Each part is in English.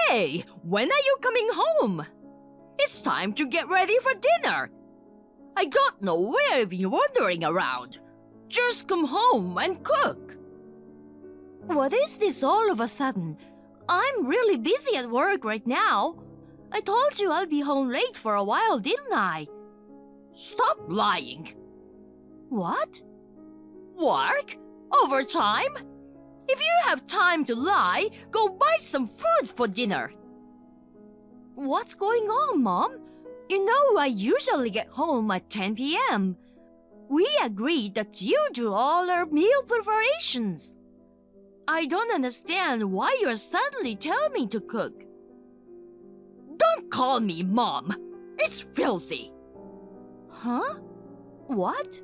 Hey, when are you coming home? It's time to get ready for dinner. I don't know where you've been wandering around. Just come home and cook. What is this all of a sudden? I'm really busy at work right now. I told you I'll be home late for a while, didn't I? Stop lying. What? Work? Overtime? If you have time to lie, go buy some food for dinner. What's going on, Mom? You know I usually get home at 10 p.m. We agreed that you do all our meal preparations. I don't understand why you're suddenly telling me to cook. Don't call me Mom. It's filthy. Huh? What?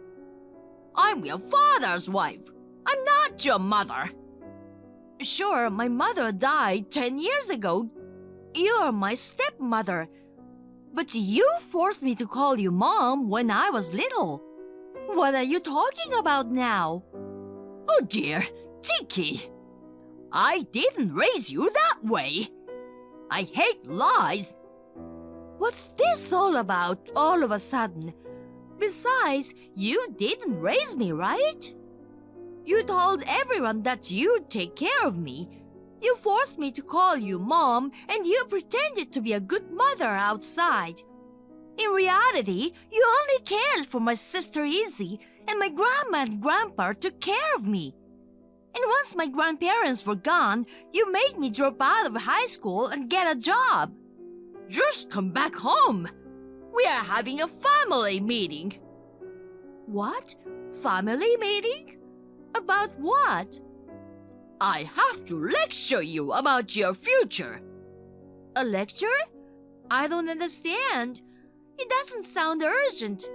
I'm your father's wife. I'm not your mother. Sure, my mother died 10 years ago. You're my stepmother. But you forced me to call you Mom when I was little. What are you talking about now? Oh dear, Tiki. I didn't raise you that way. I hate lies. What's this all about all of a sudden? Besides, you didn't raise me, right? You told everyone that you'd take care of me. You forced me to call you Mom, and you pretended to be a good mother outside. In reality, you only cared for my sister Izzy, and my grandma and grandpa took care of me. And once my grandparents were gone, you made me drop out of high school and get a job. Just come back home. We are having a family meeting. What? Family meeting? About what? I have to lecture you about your future. A lecture? I don't understand. It doesn't sound urgent.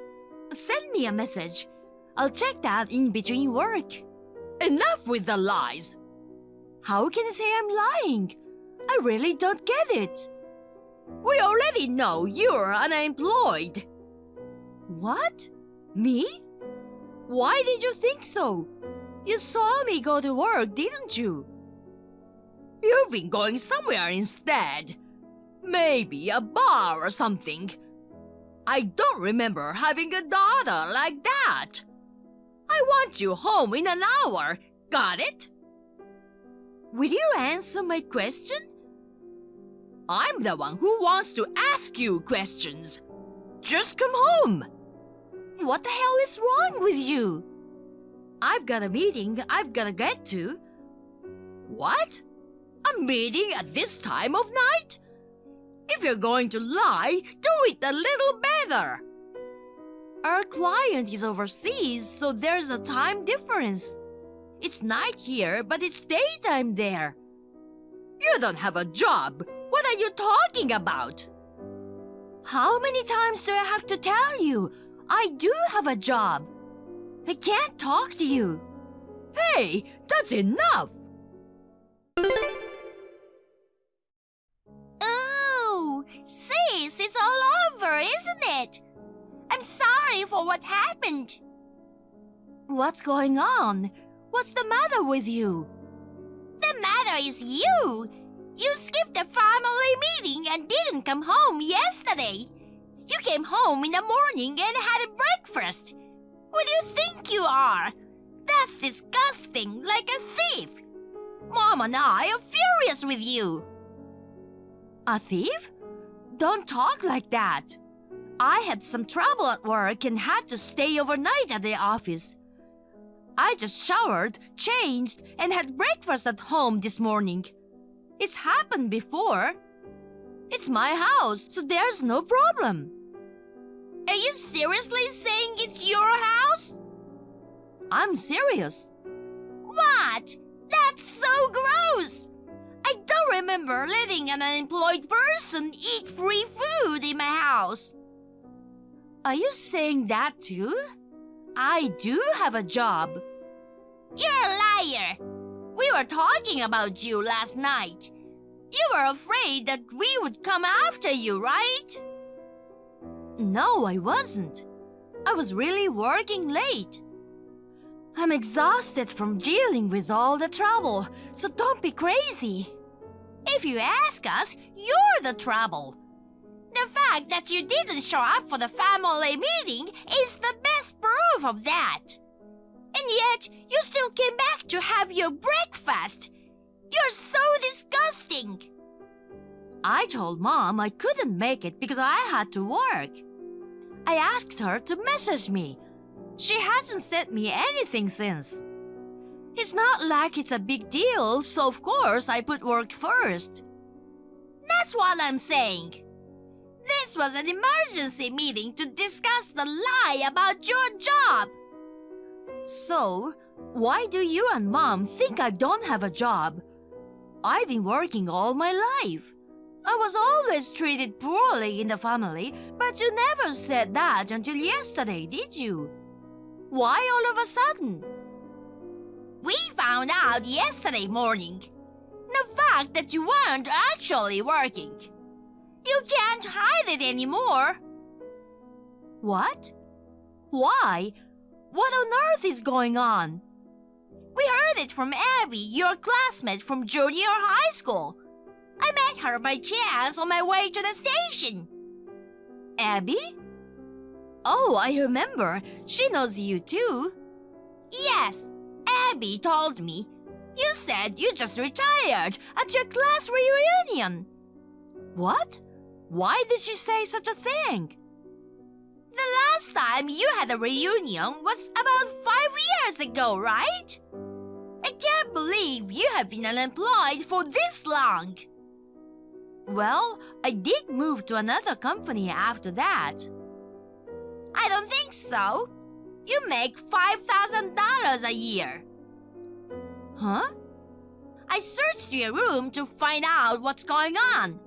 Send me a message. I'll check that in between work. Enough with the lies. How can you say I'm lying? I really don't get it. We already know you're unemployed. What? Me? Why did you think so? You saw me go to work, didn't you? You've been going somewhere instead. Maybe a bar or something. I don't remember having a daughter like that. I want you home in an hour. Got it? Will you answer my question? I'm the one who wants to ask you questions. Just come home. What the hell is wrong with you? I've got a meeting I've got to get to. What? A meeting at this time of night? If you're going to lie, do it a little better. Our client is overseas, so there's a time difference. It's night here, but it's daytime there. You don't have a job. What are you talking about? How many times do I have to tell you? I do have a job. I can't talk to you. Hey, that's enough. Oh, sis, it's all over, isn't it? I'm sorry for what happened. What's going on? What's the matter with you? The matter is you. You skipped the family meeting and didn't come home yesterday. You came home in the morning and had a breakfast. Who do you think you are? That's disgusting, like a thief. Mom and I are furious with you. A thief? Don't talk like that. I had some trouble at work and had to stay overnight at the office. I just showered, changed, and had breakfast at home this morning. It's happened before. It's my house, so there's no problem. Are you seriously saying it's your house? I'm serious. What? That's so gross! I don't remember letting an unemployed person eat free food in my house. Are you saying that too? I do have a job. You're a liar. We were talking about you last night. You were afraid that we would come after you, right? No, I wasn't. I was really working late. I'm exhausted from dealing with all the trouble, so don't be crazy. If you ask us, you're the trouble. The fact that you didn't show up for the family meeting is the best proof of that. And yet, you still came back to have your breakfast. You're so disgusting. I told Mom I couldn't make it because I had to work. I asked her to message me. She hasn't sent me anything since. It's not like it's a big deal, so of course I put work first. That's what I'm saying. This was an emergency meeting to discuss the lie about your job. So, why do you and Mom think I don't have a job? I've been working all my life. I was always treated poorly in the family, but you never said that until yesterday, did you? Why all of a sudden? We found out yesterday morning. The fact that you weren't actually working. You can't hide it anymore. What? Why? What on earth is going on? We heard it from Abby, your classmate from junior high school. I met her by chance on my way to the station. Abby? Oh, I remember. She knows you too. Yes, Abby told me. You said you just retired at your class reunion. What? Why did she say such a thing? The last time you had a reunion was about 5 years ago, right? I can't believe you have been unemployed for this long. Well, I did move to another company after that. I don't think so. You make $5,000 a year. Huh? I searched your room to find out what's going on.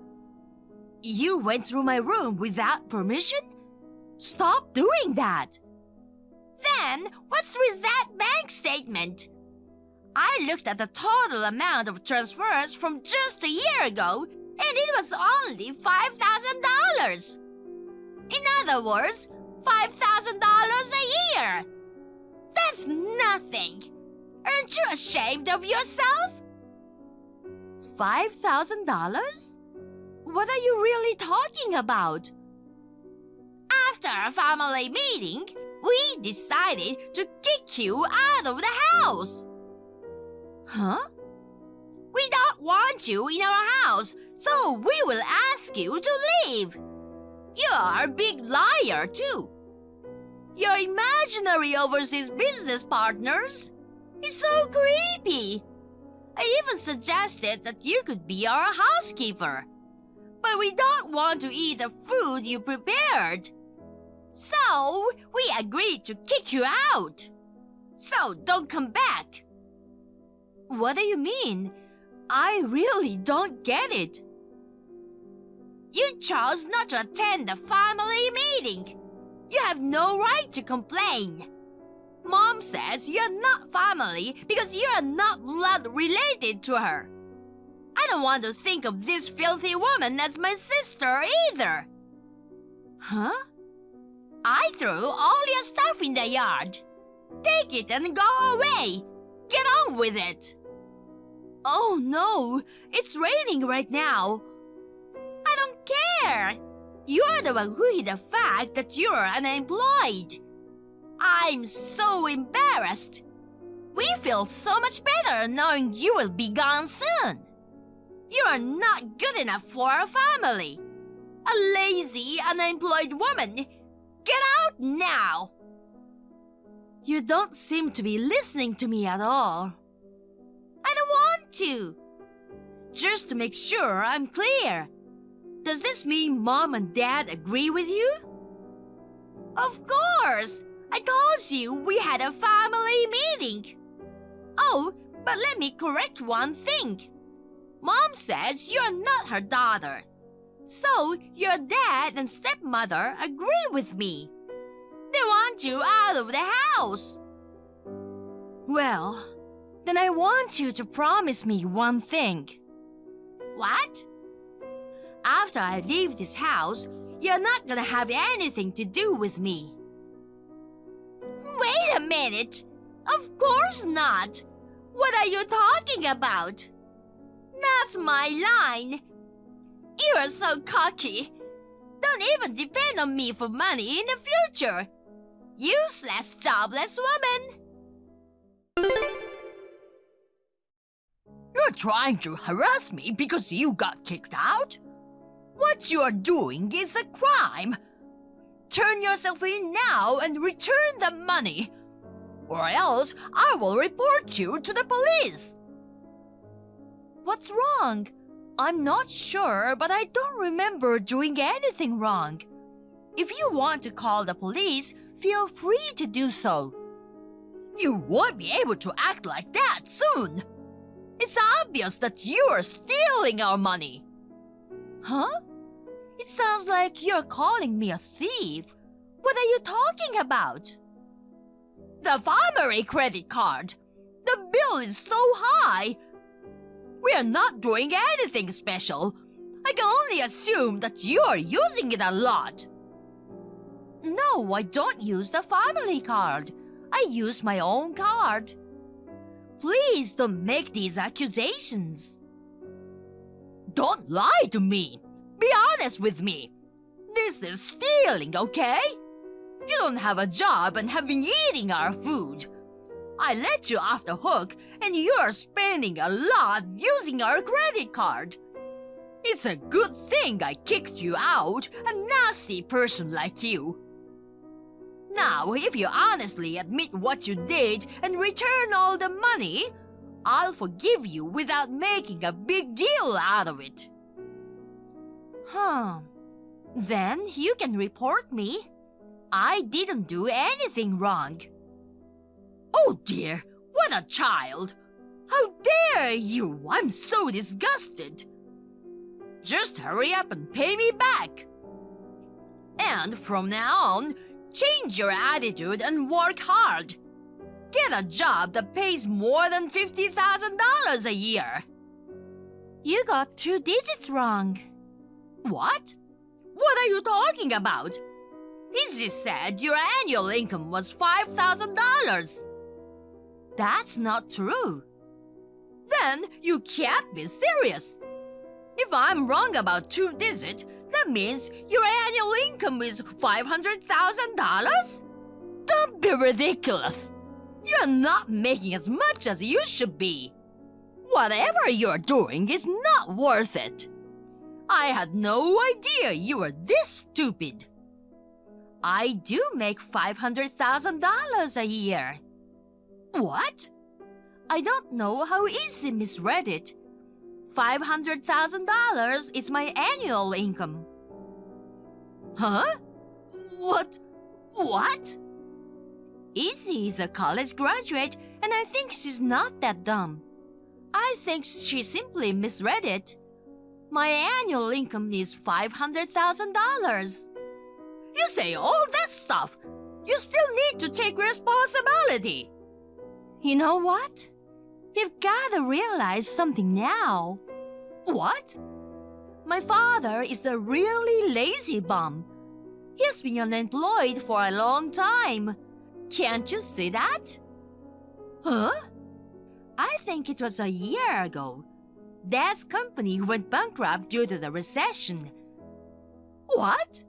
You went through my room without permission? Stop doing that! Then, what's with that bank statement? I looked at the total amount of transfers from just a year ago, and it was only $5,000. In other words, $5,000 a year. That's nothing. Aren't you ashamed of yourself? $5,000? What are you really talking about? After a family meeting, we decided to kick you out of the house. Huh? We don't want you in our house, so we will ask you to leave. You're a big liar, too. Your imaginary overseas business partners is so creepy. I even suggested that you could be our housekeeper. But we don't want to eat the food you prepared. So, we agreed to kick you out. So, don't come back. What do you mean? I really don't get it. You chose not to attend the family meeting. You have no right to complain. Mom says you're not family because you're not blood related to her. I don't want to think of this filthy woman as my sister either. Huh? I threw all your stuff in the yard. Take it and go away. Get on with it. Oh no, it's raining right now. I don't care. You're the one who hid the fact that you're unemployed. I'm so embarrassed. We feel so much better knowing you will be gone soon. You are not good enough for our family. A lazy, unemployed woman. Get out now. You don't seem to be listening to me at all. I don't want to. Just to make sure I'm clear. Does this mean Mom and Dad agree with you? Of course. I told you we had a family meeting. Oh, but let me correct one thing. Mom says you're not her daughter. So, your dad and stepmother agree with me. They want you out of the house. Well, then I want you to promise me one thing. What? After I leave this house, you're not gonna have anything to do with me. Wait a minute. Of course not. What are you talking about? That's my line. You're so cocky. Don't even depend on me for money in the future. Useless, jobless woman. You're trying to harass me because you got kicked out? What you are doing is a crime. Turn yourself in now and return the money. Or else I will report you to the police. What's wrong? I'm not sure, but I don't remember doing anything wrong. If you want to call the police, feel free to do so. You won't be able to act like that soon. It's obvious that you're stealing our money. Huh? It sounds like you're calling me a thief. What are you talking about? The primary credit card. The bill is so high. We are not doing anything special. I can only assume that you are using it a lot. No, I don't use the family card. I use my own card. Please don't make these accusations. Don't lie to me. Be honest with me. This is stealing, okay? You don't have a job and have been eating our food. I let you off the hook and you are spending a lot using our credit card. It's a good thing I kicked you out, a nasty person like you. Now, if you honestly admit what you did and return all the money, I'll forgive you without making a big deal out of it. Then you can report me. I didn't do anything wrong. Oh dear, what a child! How dare you! I'm so disgusted! Just hurry up and pay me back. And from now on, change your attitude and work hard. Get a job that pays more than $50,000 a year. You got 2 digits wrong. What? What are you talking about? Izzy said your annual income was $5,000. That's not true. Then you can't be serious. If I'm wrong about 2 digits, that means your annual income is $500,000? Don't be ridiculous. You're not making as much as you should be. Whatever you're doing is not worth it. I had no idea you were this stupid. I do make $500,000 a year. What? I don't know how Izzy misread it. $500,000 is my annual income. Huh? What? Izzy is a college graduate, and I think she's not that dumb. I think she simply misread it. My annual income is $500,000. You say all that stuff. You still need to take responsibility. You know what? You've got to realize something now. What? My father is a really lazy bum. He's been unemployed for a long time. Can't you see that? Huh? I think it was a year ago. Dad's company went bankrupt due to the recession. What?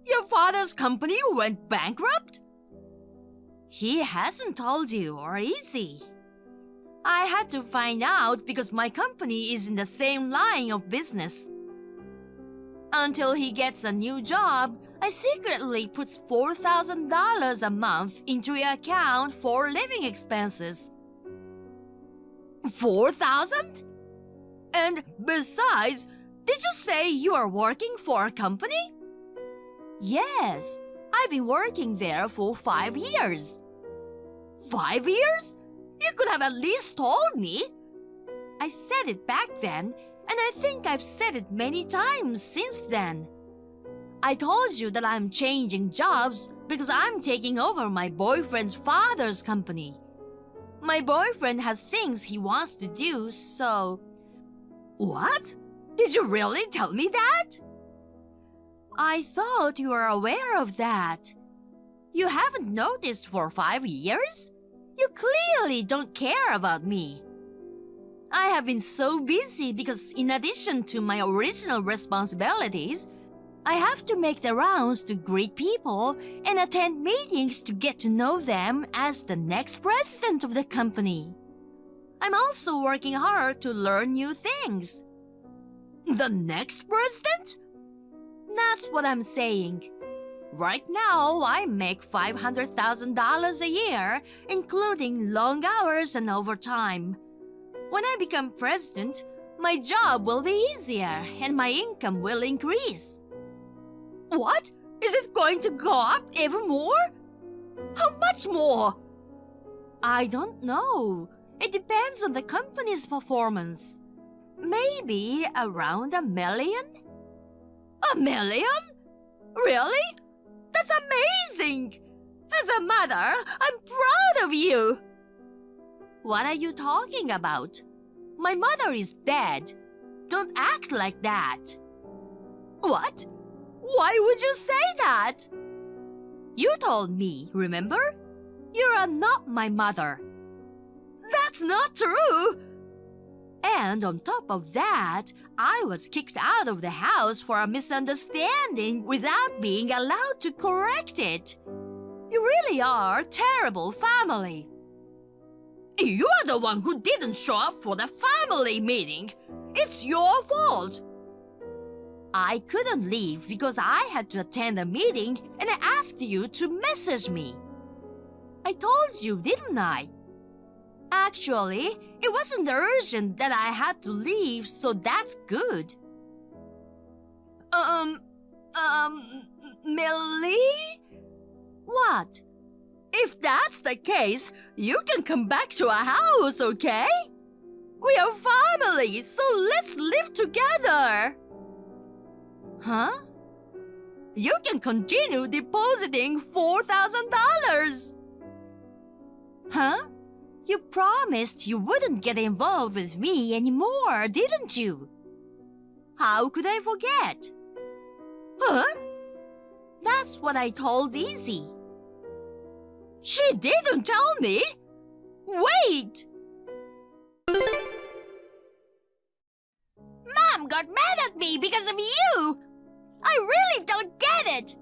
Your father's company went bankrupt? He hasn't told you, or is he? I had to find out because my company is in the same line of business. Until he gets a new job, I secretly put $4,000 a month into an account for living expenses. 4,000? And besides, did you say you are working for a company? Yes, I've been working there for 5 years. 5 years? You could have at least told me. I said it back then, and I think I've said it many times since then. I told you that I'm changing jobs because I'm taking over my boyfriend's father's company. My boyfriend has things he wants to do, so... What? Did you really tell me that? I thought you were aware of that. You haven't noticed for 5 years? You clearly don't care about me. I have been so busy because in addition to my original responsibilities, I have to make the rounds to greet people and attend meetings to get to know them as the next president of the company. I'm also working hard to learn new things. The next president? That's what I'm saying. Right now, I make $500,000 a year, including long hours and overtime. When I become president, my job will be easier and my income will increase. What? Is it going to go up even more? How much more? I don't know. It depends on the company's performance. Maybe around $1 million? $1 million? Really? That's amazing! As a mother, I'm proud of you! What are you talking about? My mother is dead. Don't act like that. What? Why would you say that? You told me, remember? You are not my mother. That's not true! And on top of that, I was kicked out of the house for a misunderstanding without being allowed to correct it. You really are a terrible family. You are the one who didn't show up for the family meeting. It's your fault. I couldn't leave because I had to attend a meeting and I asked you to message me. I told you, didn't I? Actually, it wasn't urgent that I had to leave, so that's good. Millie? What? If that's the case, you can come back to our house, okay? We are family, so let's live together. Huh? You can continue depositing $4,000. Huh? You promised you wouldn't get involved with me anymore, didn't you? How could I forget? Huh? That's what I told Izzy. She didn't tell me. Wait! Mom got mad at me because of you! I really don't get it!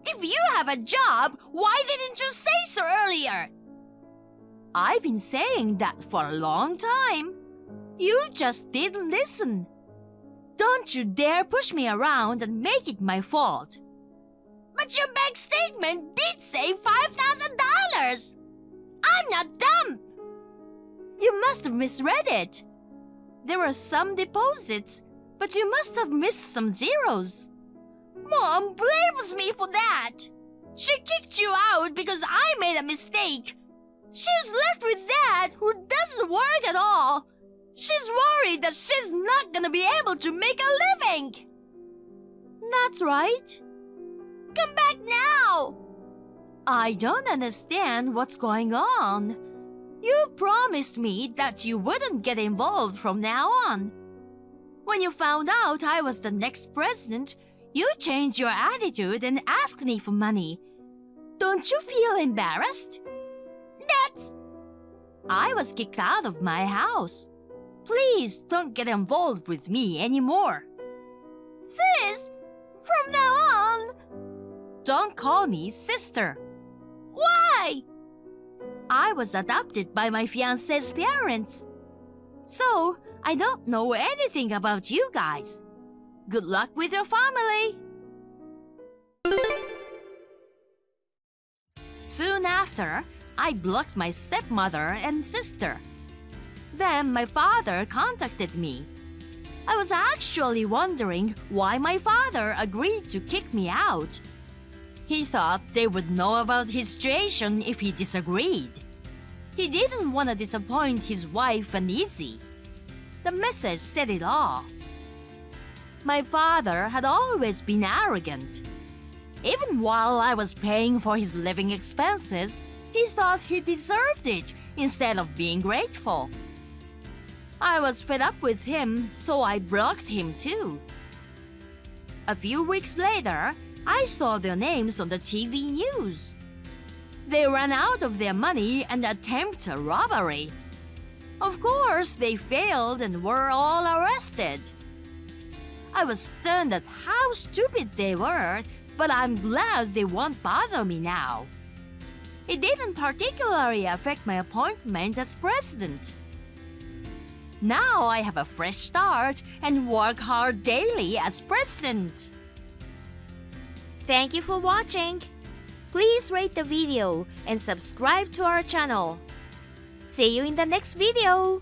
If you have a job, why didn't you say so earlier? I've been saying that for a long time. You just didn't listen. Don't you dare push me around and make it my fault. But your bank statement did say $5,000! I'm not dumb! You must have misread it. There were some deposits, but you must have missed some zeros. Mom blames me for that. She kicked you out because I made a mistake. She's left with Dad, who doesn't work at all. She's worried that she's not gonna be able to make a living. That's right. Come back now. I don't understand what's going on. You promised me that you wouldn't get involved from now on. When you found out I was the next president, you changed your attitude and asked me for money. Don't you feel embarrassed? I was kicked out of my house. Please don't get involved with me anymore. Sis, from now on, don't call me sister. Why? I was adopted by my fiancé's parents. So, I don't know anything about you guys. Good luck with your family. Soon after, I blocked my stepmother and sister. Then my father contacted me. I was actually wondering why my father agreed to kick me out. He thought they would know about his situation if he disagreed. He didn't want to disappoint his wife and Izzy. The message said it all. My father had always been arrogant. Even while I was paying for his living expenses, he thought he deserved it instead of being grateful. I was fed up with him, so I blocked him too. A few weeks later, I saw their names on the TV news. They ran out of their money and attempted a robbery. Of course, they failed and were all arrested. I was stunned at how stupid they were, but I'm glad they won't bother me now. It didn't particularly affect my appointment as president. Now I have a fresh start and work hard daily as president. Thank you for watching. Please rate the video and subscribe to our channel. See you in the next video.